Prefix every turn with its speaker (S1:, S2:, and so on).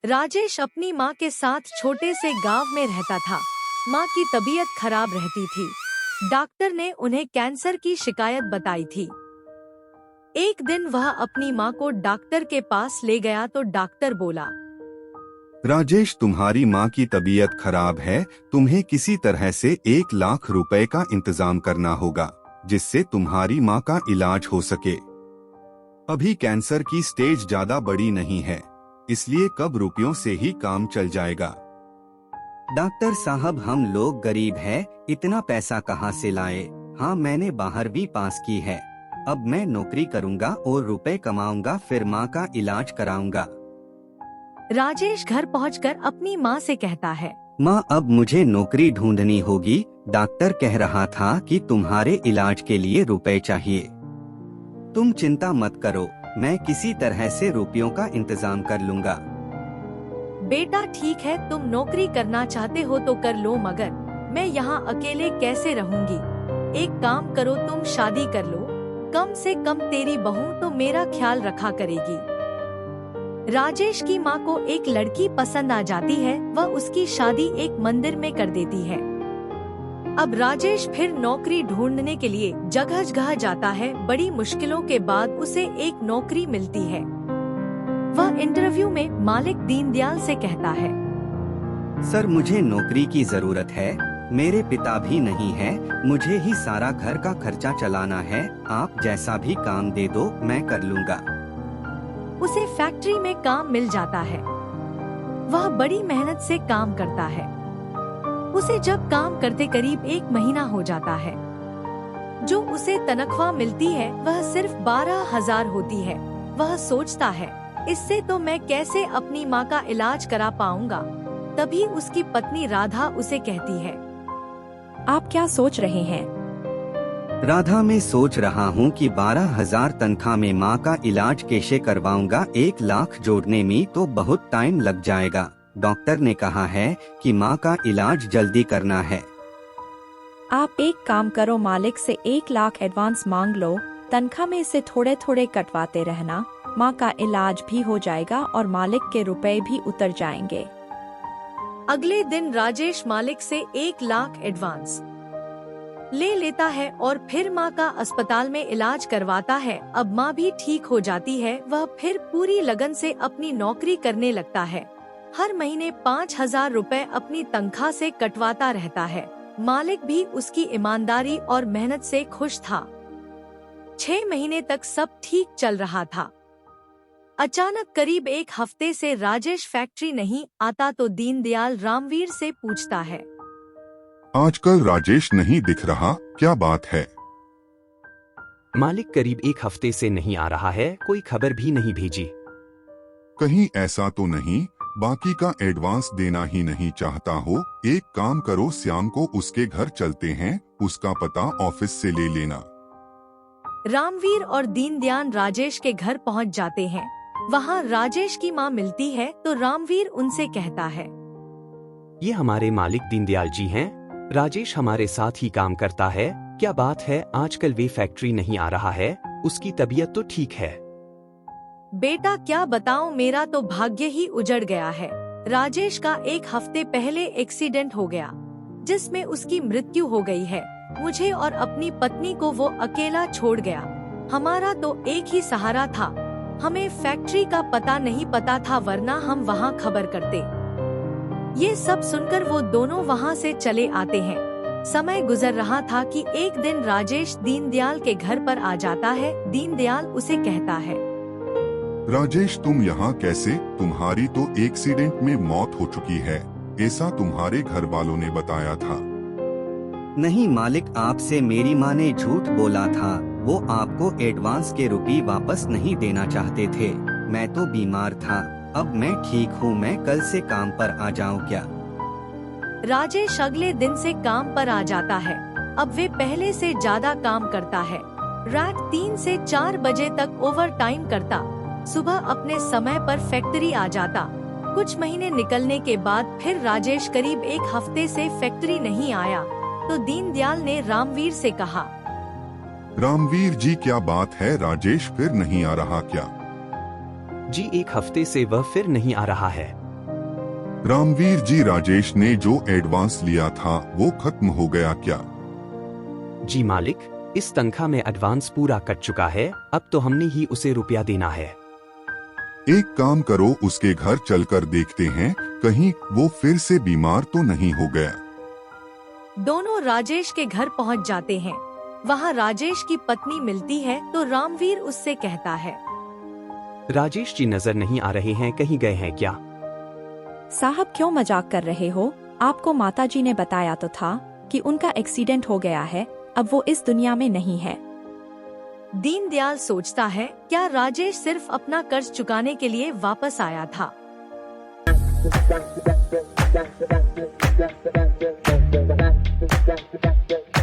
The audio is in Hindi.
S1: राजेश अपनी माँ के साथ छोटे से गांव में रहता था। माँ की तबीयत खराब रहती थी। डॉक्टर ने उन्हें कैंसर की शिकायत बताई थी। एक दिन वह अपनी माँ को डॉक्टर के पास ले गया तो डॉक्टर बोला,
S2: राजेश, तुम्हारी माँ की तबीयत खराब है। तुम्हें किसी तरह से 1 लाख रुपए का इंतजाम करना होगा, जिससे तुम्हारी माँ का इलाज हो सके। अभी कैंसर की स्टेज ज्यादा बड़ी नहीं है, इसलिए कब रुपयों से ही काम चल जाएगा।
S3: डॉक्टर साहब, हम लोग गरीब हैं, इतना पैसा कहाँ से लाए। हाँ, मैंने 12वीं पास की है। अब मैं नौकरी करूँगा और रुपए कमाऊंगा, फिर माँ का इलाज कराऊंगा।
S1: राजेश घर पहुंचकर अपनी माँ से कहता है,
S3: माँ, अब मुझे नौकरी ढूंढनी होगी। डॉक्टर कह रहा था कि तुम्हारे इलाज के लिए रुपए चाहिए। तुम चिंता मत करो, मैं किसी तरह से रुपयों का इंतजाम कर लूंगा।
S1: बेटा ठीक है, तुम नौकरी करना चाहते हो तो कर लो, मगर मैं यहाँ अकेले कैसे रहूंगी। एक काम करो, तुम शादी कर लो, कम से कम तेरी बहू तो मेरा ख्याल रखा करेगी। राजेश की माँ को एक लड़की पसंद आ जाती है। वह उसकी शादी एक मंदिर में कर देती है। अब राजेश फिर नौकरी ढूंढने के लिए जगह जगह जाता है। बड़ी मुश्किलों के बाद उसे एक नौकरी मिलती है। वह इंटरव्यू में मालिक दीनदयाल से कहता है,
S3: सर, मुझे नौकरी की जरूरत है। मेरे पिता भी नहीं है, मुझे ही सारा घर का खर्चा चलाना है। आप जैसा भी काम दे दो, मैं कर लूँगा।
S1: उसे फैक्ट्री में काम मिल जाता है। वह बड़ी मेहनत से काम करता है। उसे जब काम करते करीब 1 महीना हो जाता है। जो उसे तनख्वाह मिलती है वह सिर्फ 12,000 होती है। वह सोचता है, इससे तो मैं कैसे अपनी माँ का इलाज करा पाऊंगा। तभी उसकी पत्नी राधा उसे कहती है, आप क्या सोच रहे हैं?
S3: राधा, मैं सोच रहा हूँ कि 12,000 तनख्वाह में माँ का इलाज कैसे करवाऊंगा। 1 लाख जोड़ने में तो बहुत टाइम लग जाएगा। डॉक्टर ने कहा है कि माँ का इलाज जल्दी करना है।
S4: आप एक काम करो, मालिक से 1 लाख एडवांस मांग लो। तनख्वाह में से थोड़े थोड़े कटवाते रहना। माँ का इलाज भी हो जाएगा और मालिक के रुपए भी उतर जाएंगे।
S1: अगले दिन राजेश मालिक से 1 लाख एडवांस ले लेता है और फिर माँ का अस्पताल में इलाज करवाता है। अब माँ भी ठीक हो जाती है। वह फिर पूरी लगन से अपनी नौकरी करने लगता है। हर महीने 5,000 रुपए अपनी तनख्वाह से कटवाता रहता है। मालिक भी उसकी ईमानदारी और मेहनत से खुश था। 6 महीने तक सब ठीक चल रहा था। अचानक करीब 1 हफ्ते से राजेश फैक्ट्री नहीं आता तो दीनदयाल रामवीर से पूछता है,
S2: आजकल राजेश नहीं दिख रहा, क्या बात है?
S5: मालिक करीब 1 हफ्ते से नहीं आ रहा है, कोई खबर भी नहीं भेजी।
S2: कहीं ऐसा तो नहीं बाकी का एडवांस देना ही नहीं चाहता हो? एक काम करो, श्याम को उसके घर चलते हैं, उसका पता ऑफिस से ले लेना।
S1: रामवीर और दीनदयाल राजेश के घर पहुंच जाते हैं। वहां राजेश की मां मिलती है तो रामवीर उनसे कहता है,
S5: ये हमारे मालिक दीनदयाल जी हैं। राजेश हमारे साथ ही काम करता है। क्या बात है, आजकल वे फैक्ट्री नहीं आ रहा है? उसकी तबीयत तो ठीक है।
S1: बेटा क्या बताऊं, मेरा तो भाग्य ही उजड़ गया है। राजेश का 1 हफ्ते पहले एक्सीडेंट हो गया, जिसमें उसकी मृत्यु हो गई है। मुझे और अपनी पत्नी को वो अकेला छोड़ गया। हमारा तो एक ही सहारा था। हमें फैक्ट्री का पता नहीं पता था, वरना हम वहाँ खबर करते। ये सब सुनकर वो दोनों वहाँ से चले आते हैं। समय गुजर रहा था कि एक दिन राजेश दीनदयाल के घर पर आ जाता है। दीनदयाल उसे कहता है,
S2: राजेश, तुम यहाँ कैसे? तुम्हारी तो एक्सीडेंट में मौत हो चुकी है, ऐसा तुम्हारे घर वालों ने बताया था।
S3: नहीं मालिक, आपसे मेरी माँ ने झूठ बोला था। वो आपको एडवांस के रुपए वापस नहीं देना चाहते थे। मैं तो बीमार था, अब मैं ठीक हूँ। मैं कल से काम पर आ जाऊँ क्या?
S1: राजेश अगले दिन से काम पर आ जाता है। अब वे पहले से ज्यादा काम करता है। रात 3 से 4 बजे तक ओवर टाइम करता। सुबह अपने समय पर फैक्ट्री आ जाता। कुछ महीने निकलने के बाद फिर राजेश करीब 1 हफ्ते से फैक्ट्री नहीं आया तो दीनदयाल ने रामवीर से कहा,
S2: रामवीर जी, क्या बात है? राजेश फिर नहीं आ रहा क्या?
S5: जी 1 हफ्ते से वह फिर नहीं आ रहा है।
S2: रामवीर जी, राजेश ने जो एडवांस लिया था वो खत्म हो गया क्या?
S5: जी मालिक, इस तनख्वाह में एडवांस पूरा कट चुका है, अब तो हमने ही उसे रुपया देना है।
S2: एक काम करो, उसके घर चलकर देखते हैं, कहीं वो फिर से बीमार तो नहीं हो गया।
S1: दोनों राजेश के घर पहुंच जाते हैं। वहां राजेश की पत्नी मिलती है तो रामवीर उससे कहता है,
S5: राजेश जी नजर नहीं आ रहे हैं, कहीं गए हैं क्या?
S4: साहब क्यों मजाक कर रहे हो? आपको माताजी ने बताया तो था कि उनका एक्सीडेंट हो गया है, अब वो इस दुनिया में नहीं है।
S1: दीनदयाल सोचता है, क्या राजेश सिर्फ अपना कर्ज चुकाने के लिए वापस आया था?